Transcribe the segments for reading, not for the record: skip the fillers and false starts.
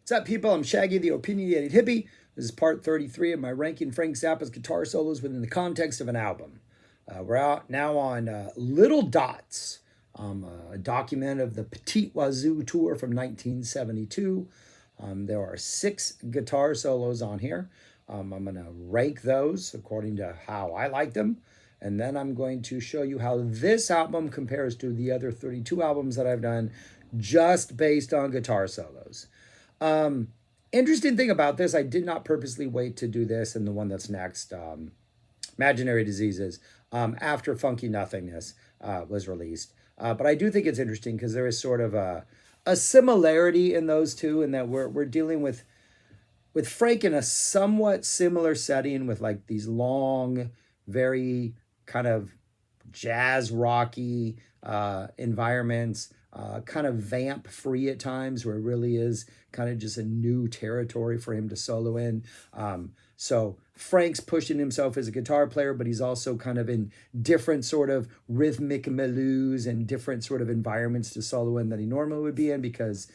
What's up, people? I'm Shaggy, the opinionated hippie. This is part 33 of my ranking Frank Zappa's guitar solos within the context of an album. We're out now on Little Dots, a document of the Petit Wazoo tour from 1972. There are 6 guitar solos on here. I'm going to rank those according to how I like them. And then I'm going to show you how this album compares to the other 32 albums that I've done just based on guitar solos. Interesting thing about this, I did not purposely wait to do this and the one that's next, Imaginary Diseases, after Funky Nothingness was released. But I do think it's interesting because there is sort of a similarity in those two, in that we're dealing with Frank in a somewhat similar setting with like these long, very kind of jazz rocky environments, kind of vamp free at times, where it really is kind of just a new territory for him to solo in. So Frank's pushing himself as a guitar player, but he's also kind of in different sort of rhythmic milieus and different sort of environments to solo in that he normally would be in, because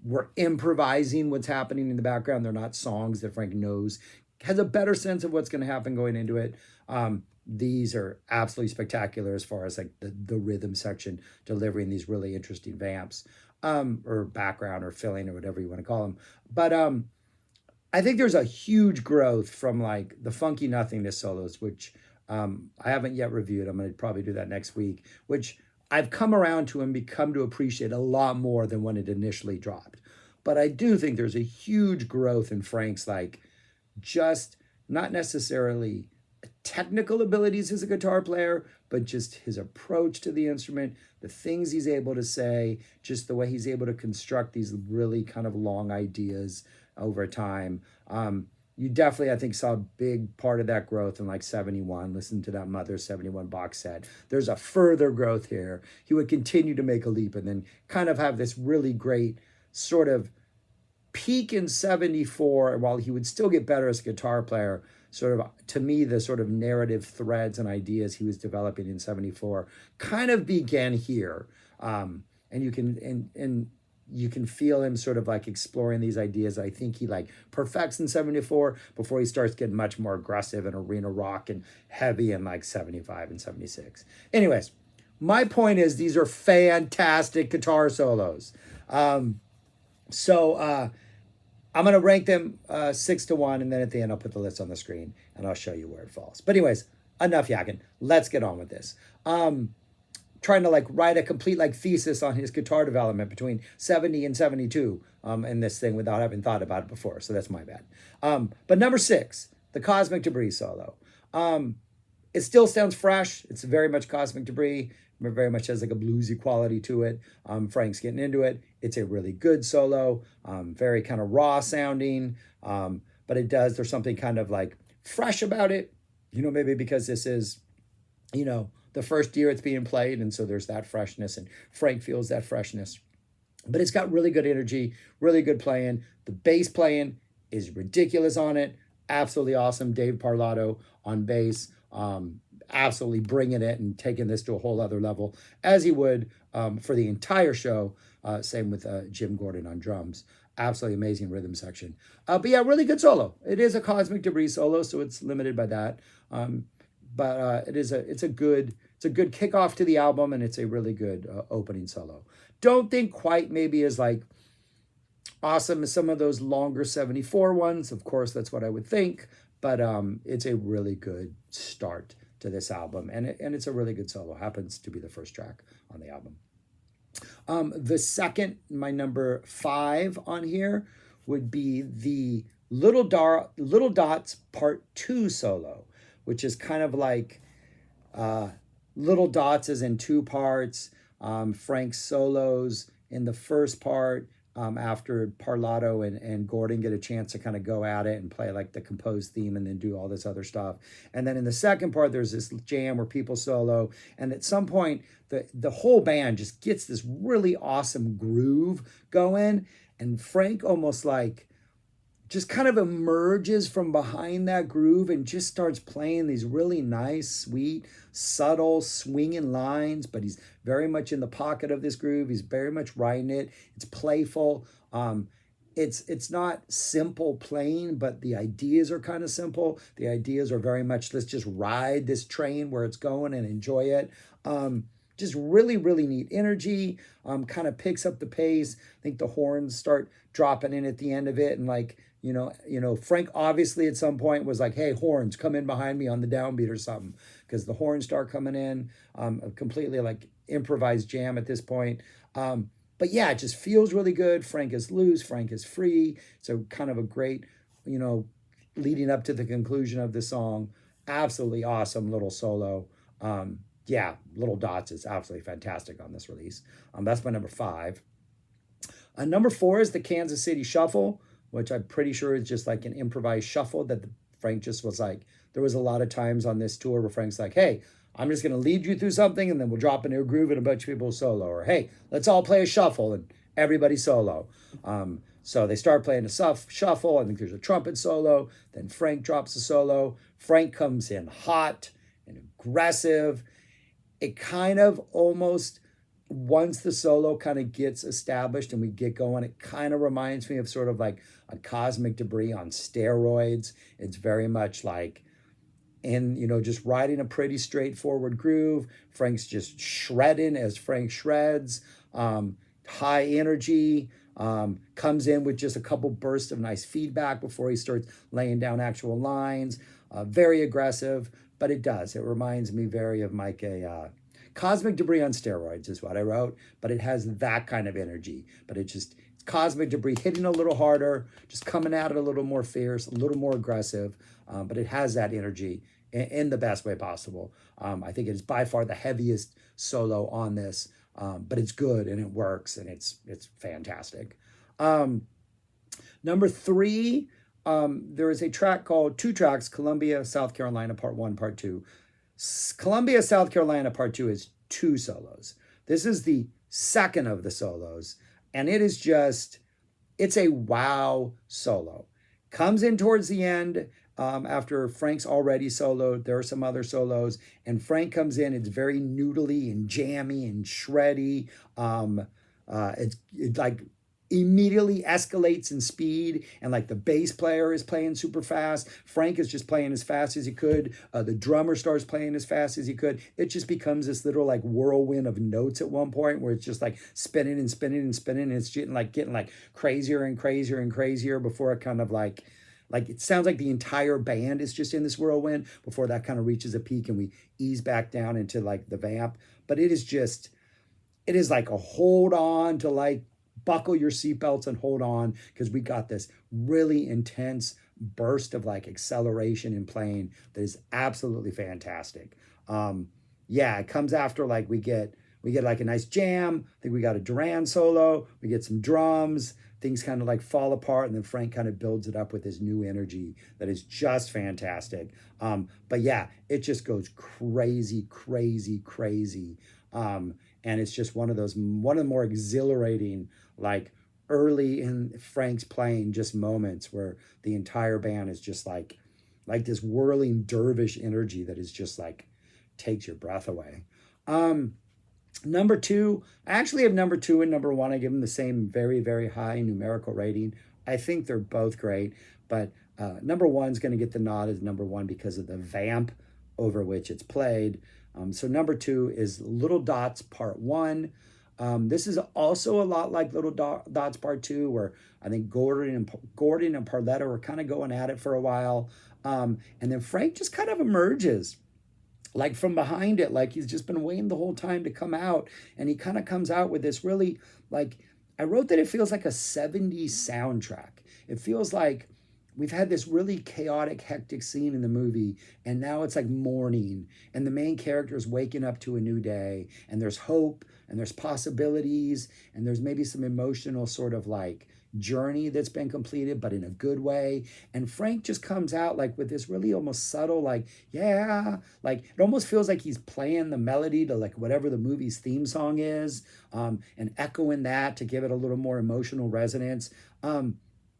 we're improvising what's happening in the background. They're not songs that Frank knows, has a better sense of what's going to happen going into it. These are absolutely spectacular as far as like the rhythm section, delivering these really interesting vamps, or background or filling or whatever you want to call them. But I think there's a huge growth from like the Funky Nothingness solos, which I haven't yet reviewed. I'm going to probably do that next week, which I've come around to and become to appreciate a lot more than when it initially dropped. But I do think there's a huge growth in Frank's, like, just not necessarily technical abilities as a guitar player, but just his approach to the instrument, the things he's able to say, just the way he's able to construct these really kind of long ideas over time. You definitely, I think, saw a big part of that growth in like 71. Listen to that Mother 71 box set. There's a further growth here. He would continue to make a leap and then kind of have this really great sort of peak in 74, while he would still get better as a guitar player. Sort of, to me, the sort of narrative threads and ideas he was developing in 74 kind of began here. And you can feel him sort of like exploring these ideas. I think he like perfects in 74 before he starts getting much more aggressive and arena rock and heavy in like 75 and 76. Anyways, my point is these are fantastic guitar solos. So I'm going to rank them 6-1, and then at the end I'll put the list on the screen and I'll show you where it falls. But anyways, enough yakking. Let's get on with this. Trying to like write a complete like thesis on his guitar development between 70 and 72 in this thing without having thought about it before. So that's my bad. But number 6, the Cosmic Debris solo. It still sounds fresh. It's very much Cosmic Debris. It very much has like a bluesy quality to it. Frank's getting into it. It's a really good solo, very kind of raw sounding, but there's something kind of like fresh about it, maybe because this is, the first year it's being played, and so there's that freshness, and Frank feels that freshness. But it's got really good energy, really good playing. The bass playing is ridiculous on it. Absolutely awesome. Dave Parlato on bass. Absolutely bringing it and taking this to a whole other level, as he would for the entire show. Same with Jim Gordon on drums. Absolutely amazing rhythm section. But yeah, really good solo. It is a Cosmic Debris solo, so it's limited by that. But it's a good kickoff to the album, and it's a really good opening solo. Don't think quite maybe as like awesome as some of those longer 74 ones. Of course, that's what I would think, but it's a really good start to this album, and it's a really good solo. Happens to be the first track on the album. The second, my number 5 on here, would be the Little Dots Part 2 solo, which is kind of like Little Dots is in 2 parts. Frank's solos in the first part, after Parlato and Gordon get a chance to kind of go at it and play like the composed theme and then do all this other stuff. And then in the second part, there's this jam where people solo. And at some point, the whole band just gets this really awesome groove going. And Frank almost like just kind of emerges from behind that groove and just starts playing these really nice, sweet, subtle, swinging lines, but he's very much in the pocket of this groove. He's very much riding it. It's playful. it's not simple playing, but the ideas are kind of simple. The ideas are very much, let's just ride this train where it's going and enjoy it. Just really, really neat energy. Kind of picks up the pace. I think the horns start dropping in at the end of it, and like Frank obviously at some point was like, "Hey, horns, come in behind me on the downbeat or something," because the horns start coming in. A completely like improvised jam at this point. But yeah, it just feels really good. Frank is loose. Frank is free. So kind of a great, you know, leading up to the conclusion of the song. Absolutely awesome little solo. Yeah, Little Dots is absolutely fantastic on this release. That's my number 5. Number 4 is the Kansas City Shuffle, which I'm pretty sure is just like an improvised shuffle that Frank just was like. There was a lot of times on this tour where Frank's like, "Hey, I'm just going to lead you through something, and then we'll drop into a groove and a bunch of people solo." Or, "Hey, let's all play a shuffle," and everybody solo. So they start playing a shuffle. I think there's a trumpet solo. Then Frank drops a solo. Frank comes in hot and aggressive. It kind of almost, once the solo kind of gets established and we get going, it kind of reminds me of sort of like a Cosmic Debris on steroids. It's very much like, and just riding a pretty straightforward groove. Frank's just shredding as Frank shreds. High energy. Comes in with just a couple bursts of nice feedback before he starts laying down actual lines. Very aggressive, but it does. It reminds me very of Mike a Cosmic Debris on steroids is what I wrote, but it has that kind of energy. But it's Cosmic Debris hitting a little harder, just coming at it a little more fierce, a little more aggressive, but it has that energy in the best way possible. I think it is by far the heaviest solo on this, but it's good and it works and it's fantastic. Number 3, there is a track called, 2 tracks, Columbia, South Carolina, Part 1, Part 2. Columbia, South Carolina, Part 2 is 2 solos. This is the second of the solos, and it is just, it's a wow solo. Comes in towards the end, after Frank's already soloed. There are some other solos, and Frank comes in. It's very noodly and jammy and shreddy. It's like immediately escalates in speed, and like the bass player is playing super fast. Frank is just playing as fast as he could. The drummer starts playing as fast as he could. It just becomes this little like whirlwind of notes at one point where it's just like spinning and spinning and spinning. And it's getting like crazier and crazier and crazier before it kind of like it sounds like the entire band is just in this whirlwind before that kind of reaches a peak and we ease back down into like the vamp. But it is like a hold on to, like, buckle your seatbelts and hold on, because we got this really intense burst of like acceleration in playing that is absolutely fantastic. Yeah, it comes after like we get like a nice jam. I think we got a Duran solo. We get some drums. Things kind of like fall apart, and then Frank kind of builds it up with his new energy that is just fantastic. But yeah, it just goes crazy, crazy, crazy. And it's just one of the more exhilarating, like early in Frank's playing, just moments where the entire band is just like this whirling dervish energy that is just like takes your breath away. Number 2, I actually have number 2 and number 1. I give them the same very, very high numerical rating. I think they're both great, but number 1 is going to get the nod as number 1 because of the vamp over which it's played. So number 2 is Little Dots Part 1. This is also a lot like Little Dots Part 2, where I think Gordon and Parletta were kind of going at it for a while. And then Frank just kind of emerges like from behind it, like he's just been waiting the whole time to come out. And he kind of comes out with this really, like, I wrote that it feels like a 70s soundtrack. It feels like we've had this really chaotic, hectic scene in the movie, and now it's like morning, and the main character is waking up to a new day, and there's hope, and there's possibilities, and there's maybe some emotional sort of like journey that's been completed, but in a good way. And Frank just comes out like with this really almost subtle, like, yeah, like it almost feels like he's playing the melody to like whatever the movie's theme song is, and echoing that to give it a little more emotional resonance.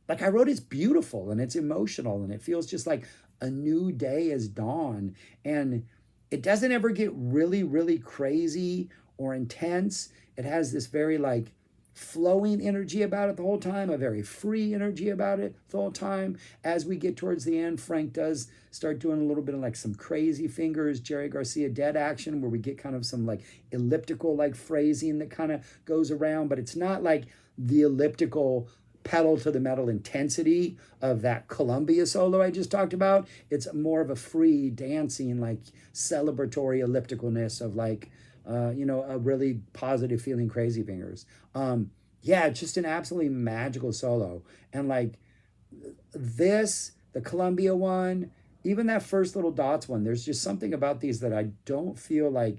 Like I wrote, it's beautiful and it's emotional and it feels just like a new day has dawned. And it doesn't ever get really, really crazy or intense. It has this very like flowing energy about it the whole time, a very free energy about it the whole time. As we get towards the end, Frank does start doing a little bit of like some crazy fingers, Jerry Garcia dead action, where we get kind of some like elliptical like phrasing that kind of goes around, but it's not like the elliptical pedal to the metal intensity of that Columbia solo I just talked about. It's more of a free dancing, like celebratory ellipticalness of like, a really positive feeling crazy fingers. Yeah, it's just an absolutely magical solo. And like this, the Columbia one, even that first little dots one, there's just something about these that I don't feel like,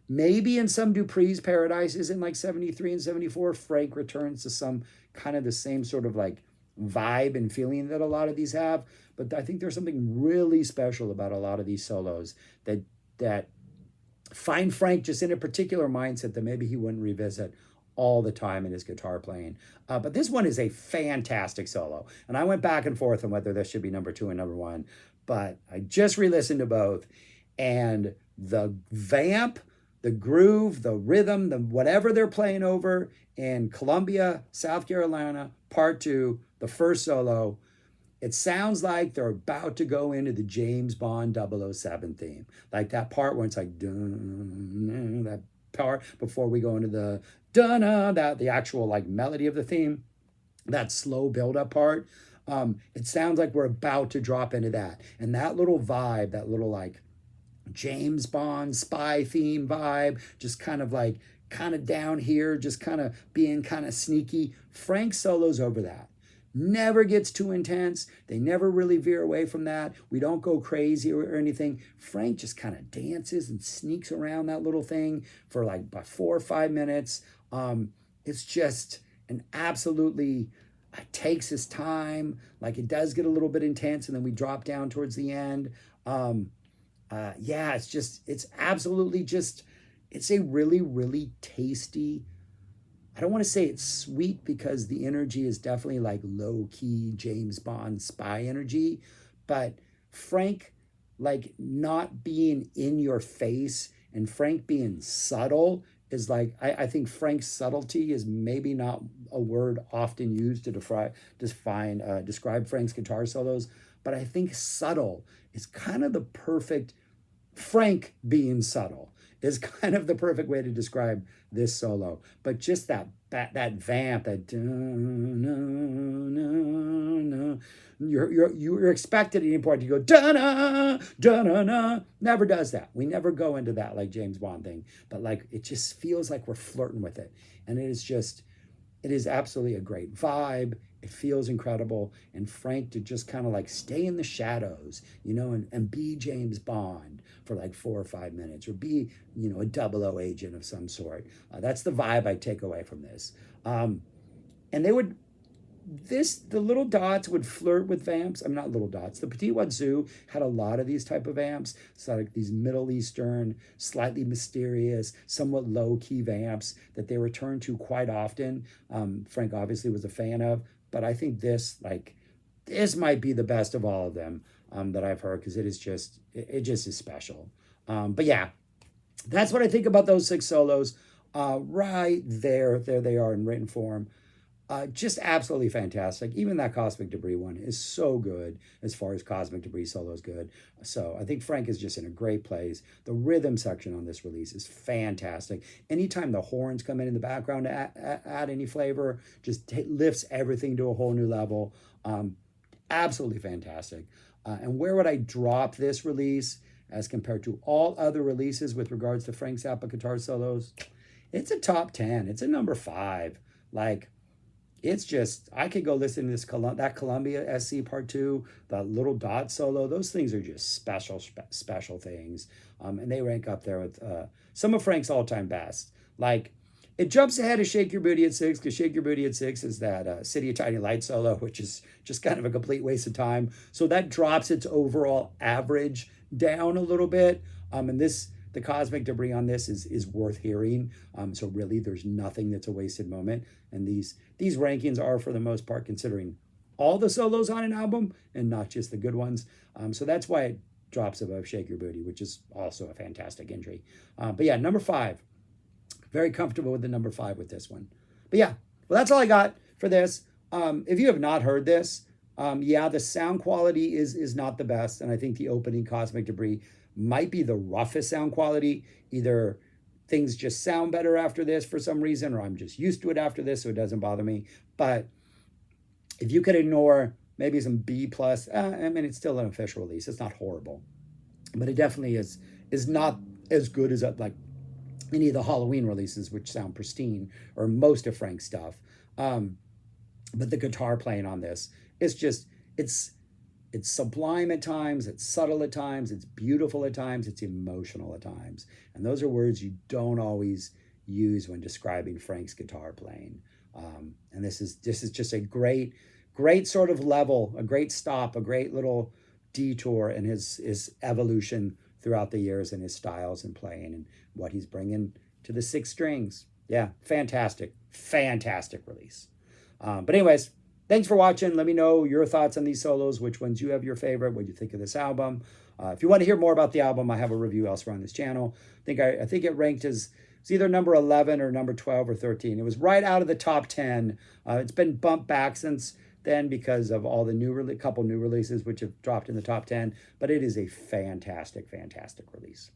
maybe in some Dupree's Paradises in like 73 and 74, Frank returns to some kind of the same sort of like vibe and feeling that a lot of these have. But I think there's something really special about a lot of these solos that find Frank just in a particular mindset that maybe he wouldn't revisit all the time in his guitar playing. But this one is a fantastic solo. And I went back and forth on whether this should be number 2 and number 1. But I just re-listened to both. And the vamp, the groove, the rhythm, the whatever they're playing over in Columbia, South Carolina, part 2, the first solo, it sounds like they're about to go into the James Bond 007 theme. Like that part where it's like, dun, that part before we go into the dun, that the actual like melody of the theme, that slow build-up part. It sounds like we're about to drop into that. And that little vibe, that little like James Bond spy theme vibe, just kind of down here, just kind of being kind of sneaky. Frank solos over that. Never gets too intense. They never really veer away from that. We don't go crazy or anything. Frank just kind of dances and sneaks around that little thing for like about 4 or 5 minutes. It's just an absolutely, it takes his time. Like it does get a little bit intense and then we drop down towards the end. It's absolutely just, it's a really, really tasty, I don't want to say it's sweet because the energy is definitely like low-key James Bond spy energy, but Frank like not being in your face and Frank being subtle is like, I think Frank's subtlety is maybe not a word often used to describe Frank's guitar solos, but I think subtle is kind of the perfect, Frank being subtle is kind of the perfect way to describe this solo. But just that vamp, that you're expected at any point to go da-na, da-na-na. Never does that. We never go into that like James Bond thing. But like it just feels like we're flirting with it. And it is absolutely a great vibe. It feels incredible. And Frank to just kind of like stay in the shadows, and be James Bond for like 4 or 5 minutes, or be, a 00 agent of some sort. That's the vibe I take away from this. And the little dots would flirt with vamps. I'm not little dots. The Petit Wazoo had a lot of these type of amps. So like these Middle Eastern, slightly mysterious, somewhat low-key vamps that they return to quite often. Frank obviously was a fan of, but I think this might be the best of all of them that I've heard, because it just is special. But yeah, that's what I think about those 6 solos. Right there they are in written form. Just absolutely fantastic. Even that Cosmic Debris one is so good as far as Cosmic Debris solo is good. So I think Frank is just in a great place. The rhythm section on this release is fantastic. Anytime the horns come in the background to add any flavor, just lifts everything to a whole new level. Absolutely fantastic. And where would I drop this release as compared to all other releases with regards to Frank Zappa guitar solos? It's a top 10. It's a number 5. Like, it's just, I could go listen to that Columbia SC Part 2, the little dot solo. Those things are just special things. And they rank up there with some of Frank's all-time best. Like, it jumps ahead of Shake Your Booty at 6, because Shake Your Booty at 6 is that City of Tiny Lights solo, which is just kind of a complete waste of time. So that drops its overall average down a little bit. And the Cosmic Debris on this is worth hearing. So really, there's nothing that's a wasted moment. And these rankings are, for the most part, considering all the solos on an album and not just the good ones. So that's why it drops above Shake Your Booty, which is also a fantastic entry. But yeah, number 5, Very comfortable with the number 5 with this one. But yeah, well, that's all I got for this. If you have not heard this, yeah, the sound quality is not the best. And I think the opening Cosmic Debris might be the roughest sound quality. Either things just sound better after this for some reason, or I'm just used to it after this, so it doesn't bother me. But if you could ignore maybe some B plus, I mean, it's still an official release. It's not horrible, but it definitely is not as good as like any of the Halloween releases, which sound pristine, or most of Frank's stuff. But the guitar playing on this, it's just, it's sublime at times, it's subtle at times, it's beautiful at times, it's emotional at times. And those are words you don't always use when describing Frank's guitar playing. And this is just a great sort of level, a great stop, a great little detour in his evolution throughout the years and his styles and playing and what he's bringing to the 6 strings. Yeah, fantastic release. But anyways, thanks for watching. Let me know your thoughts on these solos, which ones you have your favorite, what you think of this album. If you want to hear more about the album, I have a review elsewhere on this channel. I think it ranked as, it's either number 11 or number 12 or 13. It was right out of the top 10. It's been bumped back since then because of all the couple new releases, which have dropped in the top 10. But it is a fantastic release.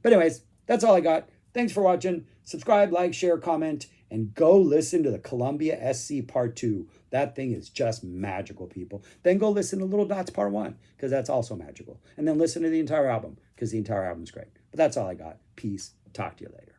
But anyways, that's all I got. Thanks for watching. Subscribe, like, share, comment, and go listen to the Columbia SC Part 2. That thing is just magical, people. Then go listen to Little Dots Part 1, because that's also magical. And then listen to the entire album, because the entire album's great. But that's all I got. Peace. Talk to you later.